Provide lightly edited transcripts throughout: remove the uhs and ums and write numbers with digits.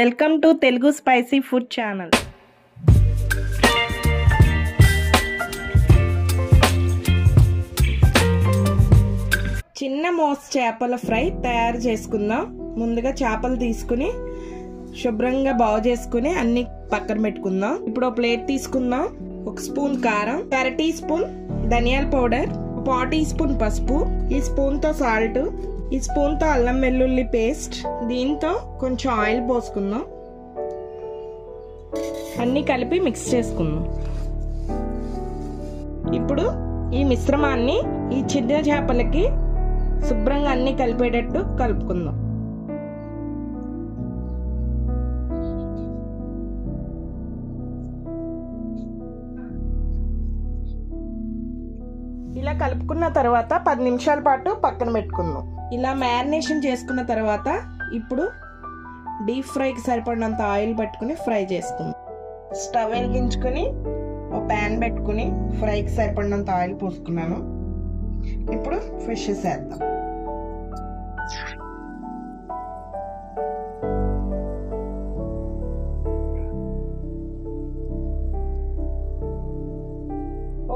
Welcome to Telugu spicy food channel. చిన్న మోస్ చేపల fry తయారు చేసుకుందాం. ముందుగా చేపలు తీసుకుని శుభ్రంగా బాగు చేసుకుని అన్ని పక్కన పెట్టుకుందాం. ఇప్పుడు ఒక ప్లేట్ తీసుకుందాం. 1 స్పూన్ కారం, 1/2 టీ స్పూన్ ధనియాల పౌడర్, 1/4 టీ స్పూన్ పసుపు, ఈ స్పూన్ తో సాల్ట్, ఈ స్పూన్ తో అల్లం వెల్లుల్లి పేస్ట్. దీంతో కొంచెం ఆయిల్ పోసుకుందాం. అన్ని కలిపి మిక్స్ చేసుకుందాం. ఇప్పుడు ఈ మిశ్రమాన్ని ఈ చిన్న చేపలకి శుభ్రంగా అన్ని కలిపేటట్టు కలుపుకుందాం. ఇలా కలుపుకున్న తర్వాత 10 నిమిషాల పాటు పక్కన పెట్టుకుందాం. ఇలా మ్యారినేషన్ చేసుకున్న తర్వాత ఇప్పుడు డీప్ ఫ్రైకి సరిపడినంత ఆయిల్ పెట్టుకుని ఫ్రై చేసుకుందాం. స్టవ్ వెలిగించుకుని ఒక ప్యాన్ పెట్టుకుని ఫ్రైకి సరిపడినంత ఆయిల్ పోసుకున్నాను. ఇప్పుడు ఫిష్ వేద్దాం.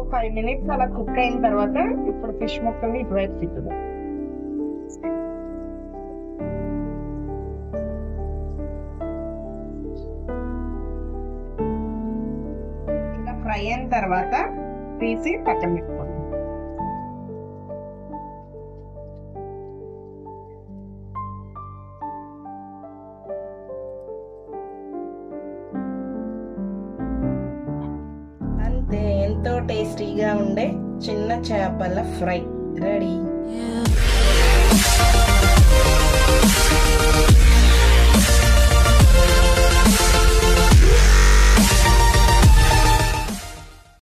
ఒక 5 మినిట్స్ అలా కుక్ అయిన తర్వాత ఇప్పుడు ఫిష్ ముక్కల్ని ఇటువైపు తిప్పుదాం. ఇలా ఫ్రై అయిన తర్వాత తీసి పక్కన పెట్టుకోండి. అంతే, ఎంతో టేస్టీగా ఉండే చిన్న చేపల ఫ్రై రెడీ.